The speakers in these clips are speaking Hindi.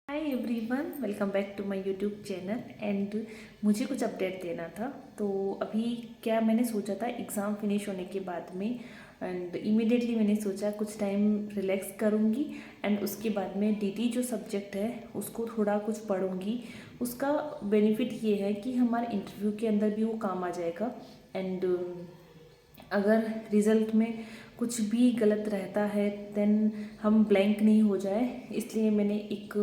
Hi everyone, welcome back to my YouTube channel. And मुझे कुछ अपडेट देना था। तो अभी क्या मैंने सोचा था एग्ज़ाम फिनिश होने के बाद में एंड इमीडिएटली मैंने सोचा कुछ टाइम रिलैक्स करूँगी एंड उसके बाद में डीटी जो सब्जेक्ट है उसको थोड़ा कुछ पढ़ूँगी। उसका बेनिफिट ये है कि हमारे इंटरव्यू के अंदर भी वो काम आ जाएगा। एंड अगर रिज़ल्ट में कुछ भी गलत रहता है देन हम ब्लैंक नहीं हो जाए, इसलिए मैंने एक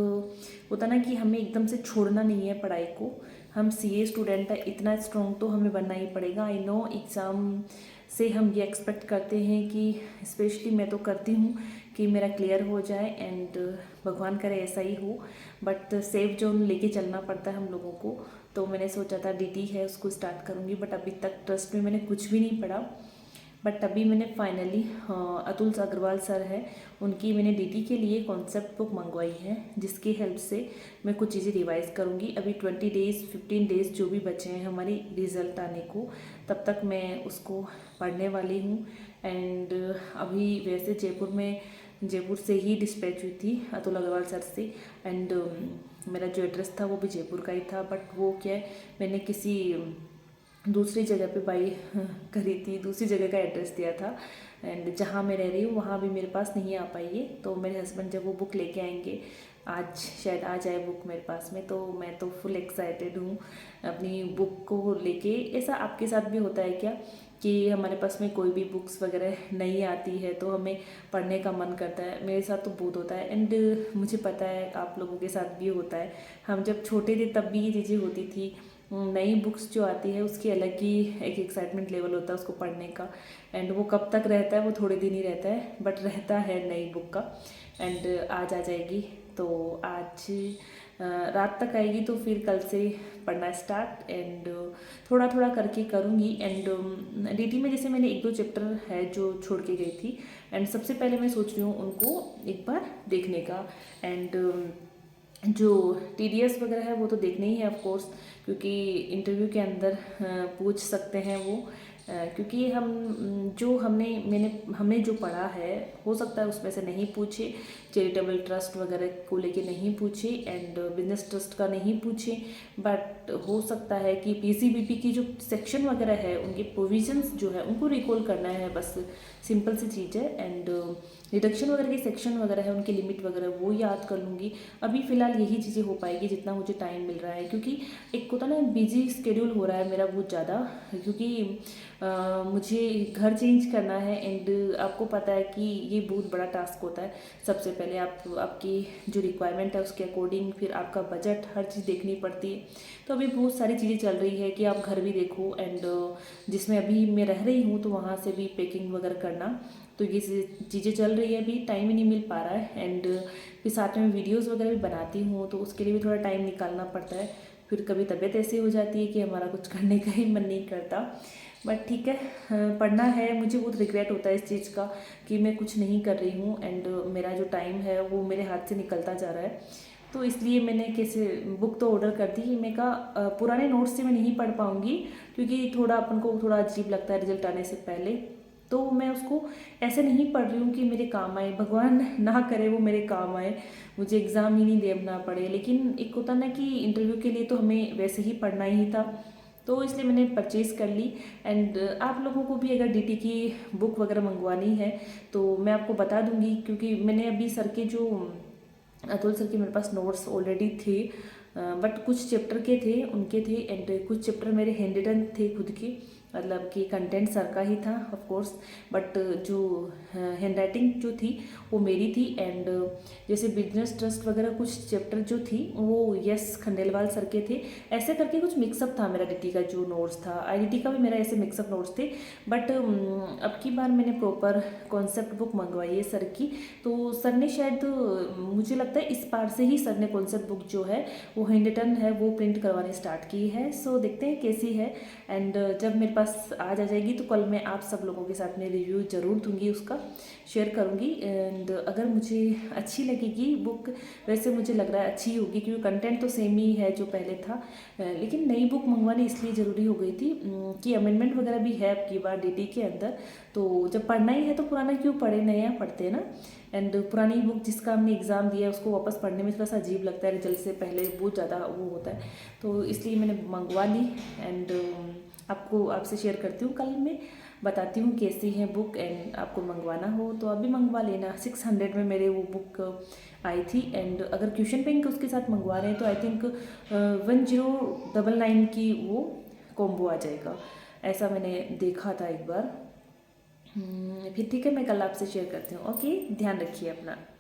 होता ना कि हमें एकदम से छोड़ना नहीं है पढ़ाई को। हम सीए स्टूडेंट है, इतना स्ट्रॉन्ग तो हमें बनना ही पड़ेगा। आई नो एग्ज़ाम से हम ये एक्सपेक्ट करते हैं कि स्पेशली मैं तो करती हूँ कि मेरा क्लियर हो जाए एंड भगवान करे ऐसा ही हो। बट सेफ जोन लेके चलना पड़ता है हम लोगों को। तो मैंने सोचा था डीटी है उसको स्टार्ट करूँगी, बट अभी तक ट्रस्ट में मैंने कुछ भी नहीं पढ़ा। बट अभी मैंने फाइनली अतुल अग्रवाल सर है उनकी मैंने डीटी के लिए कॉन्सेप्ट बुक मंगवाई है, जिसकी हेल्प से मैं कुछ चीज़ें रिवाइज करूँगी। अभी 20 डेज़ 15 डेज़ जो भी बचे हैं हमारी रिज़ल्ट आने को, तब तक मैं उसको पढ़ने वाली हूँ। एंड अभी वैसे जयपुर से ही डिस्पैच हुई थी अतुल अग्रवाल सर से। एंड मेरा जो एड्रेस था वो भी जयपुर का ही था, बट वो क्या है मैंने किसी दूसरी जगह पे बाई करी थी, दूसरी जगह का एड्रेस दिया था। एंड जहाँ मैं रह रही हूँ वहाँ भी मेरे पास नहीं आ पाई है। तो मेरे हस्बैंड जब वो बुक लेके आएंगे, आज शायद आ जाए बुक मेरे पास में, तो मैं तो फुल एक्साइटेड हूँ अपनी बुक को लेके। ऐसा आपके साथ भी होता है क्या कि हमारे पास में कोई भी बुक्स वगैरह नहीं आती है तो हमें पढ़ने का मन करता है? मेरे साथ तो बहुत होता है एंड मुझे पता है आप लोगों के साथ भी होता है। हम जब छोटे थे तब भी ये चीज़ें होती थी। नई बुक्स जो आती है उसकी अलग ही एक एक्साइटमेंट लेवल होता है उसको पढ़ने का। एंड वो कब तक रहता है, वो थोड़े दिन ही रहता है, बट रहता है नई बुक का। एंड आज आ जाएगी, तो आज रात तक आएगी, तो फिर कल से पढ़ना स्टार्ट एंड थोड़ा थोड़ा करके करूँगी। एंड डीटी में जैसे मैंने एक दो चैप्टर है जो छोड़ के गई थी, एंड सबसे पहले मैं सोच रही हूँ उनको एक बार देखने का। एंड जो टीडीएस वगैरह है वो तो देखने ही है ऑफ कोर्स, क्योंकि इंटरव्यू के अंदर पूछ सकते हैं वो। क्योंकि जो हमने जो पढ़ा है हो सकता है उसमें से नहीं पूछे, चैरिटेबल ट्रस्ट वगैरह को लेके नहीं पूछे एंड बिजनेस ट्रस्ट का नहीं पूछे। बट हो सकता है कि पीसीबीपी की जो सेक्शन वगैरह है उनके प्रोविजंस जो है उनको रिकॉल करना है, बस सिंपल सी चीज़ है। एंड रिडक्शन वगैरह के सेक्शन वगैरह है उनकी लिमिट वगैरह वो याद कर लूँगी। अभी फ़िलहाल यही चीज़ें हो पाएगी जितना मुझे टाइम मिल रहा है, क्योंकि एक होता ना बिजी स्केड्यूल हो रहा है मेरा बहुत ज़्यादा, क्योंकि मुझे घर चेंज करना है। एंड आपको पता है कि ये बहुत बड़ा टास्क होता है। सबसे पहले आपकी जो रिक्वायरमेंट है उसके अकॉर्डिंग फिर आपका बजट हर चीज़ देखनी पड़ती है। तो अभी बहुत सारी चीज़ें चल रही है कि आप घर भी देखो एंड जिसमें अभी मैं रह रही हूँ तो वहाँ से भी पैकिंग वगैरह करना, तो ये चीज़ें चल रही है। अभी टाइम ही नहीं मिल पा रहा है। एंड फिर साथ में वीडियोस वगैरह भी बनाती हूँ तो उसके लिए भी थोड़ा टाइम निकालना पड़ता है। फिर कभी तबीयत ऐसी हो जाती है कि हमारा कुछ करने का ही मन नहीं करता। बट ठीक है, पढ़ना है। मुझे बहुत रिग्रेट होता है इस चीज़ का कि मैं कुछ नहीं कर रही हूँ एंड मेरा जो टाइम है वो मेरे हाथ से निकलता जा रहा है। तो इसलिए मैंने कैसे बुक तो ऑर्डर कर दी। मैं कहा पुराने नोट्स से मैं नहीं पढ़ पाऊँगी, क्योंकि थोड़ा अपन को थोड़ा अजीब लगता है रिजल्ट आने से पहले। तो मैं उसको ऐसे नहीं पढ़ रही हूँ कि मेरे काम आए, भगवान ना करे वो मेरे काम आए, मुझे एग्ज़ाम ही नहीं देना पड़े। लेकिन एक होता ना कि इंटरव्यू के लिए तो हमें वैसे ही पढ़ना ही था, तो इसलिए मैंने परचेज़ कर ली। एंड आप लोगों को भी अगर डीटी की बुक वगैरह मंगवानी है तो मैं आपको बता दूंगी, क्योंकि मैंने अभी सर के जो अतुल सर के मेरे पास नोट्स ऑलरेडी थे, बट कुछ चैप्टर के थे उनके थे एंड कुछ चैप्टर मेरे हैंड रिटन थे खुद के, मतलब कि कंटेंट सर का ही था ऑफ कोर्स, बट जो हैंड राइटिंग जो थी वो मेरी थी। एंड जैसे बिजनेस ट्रस्ट वगैरह कुछ चैप्टर जो थी वो यस खंडेलवाल सर के थे। ऐसे करके कुछ मिक्सअप था मेरा डीटी का जो नोट्स था, आईडीटी का भी मेरा ऐसे मिक्सअप नोट्स थे। बट अब की बार मैंने प्रॉपर कॉन्सेप्ट बुक मंगवाई है सर की। तो सर ने शायद मुझे लगता है इस बार से ही सर ने कॉन्सेप्ट बुक जो है वो हैंड रिटन है वो प्रिंट करवानी स्टार्ट की है। सो देखते हैं कैसी है। एंड जब मेरे पास पास आज आ जाएगी तो कल मैं आप सब लोगों के साथ में रिव्यू ज़रूर दूंगी, उसका शेयर करूंगी। एंड अगर मुझे अच्छी लगेगी बुक, वैसे मुझे लग रहा है अच्छी होगी क्योंकि कंटेंट तो सेम ही है जो पहले था, लेकिन नई बुक मंगवानी इसलिए ज़रूरी हो गई थी कि अमेंडमेंट वगैरह भी है अब की बार डीटी के अंदर। तो जब पढ़ना ही है तो पुराना क्यों पढ़े, नया पढ़ते हैं ना। एंड पुरानी बुक जिसका हमने एग्ज़ाम दिया है उसको वापस पढ़ने में थोड़ा सा अजीब लगता है, रिजल्ट से पहले बहुत ज़्यादा वो होता है, तो इसलिए मैंने मंगवा ली। एंड आपसे शेयर करती हूँ, कल मैं बताती हूँ कैसी है बुक। एंड आपको मंगवाना हो तो अभी मंगवा लेना। 600 में मेरे वो बुक आई थी। एंड अगर क्वेश्चन बैंक उसके साथ मंगवा रहे हैं तो आई थिंक 1099 की वो कॉम्बो आ जाएगा, ऐसा मैंने देखा था एक बार। फिर ठीक है, मैं कल आपसे शेयर करती हूँ। ओके, ध्यान रखिए अपना।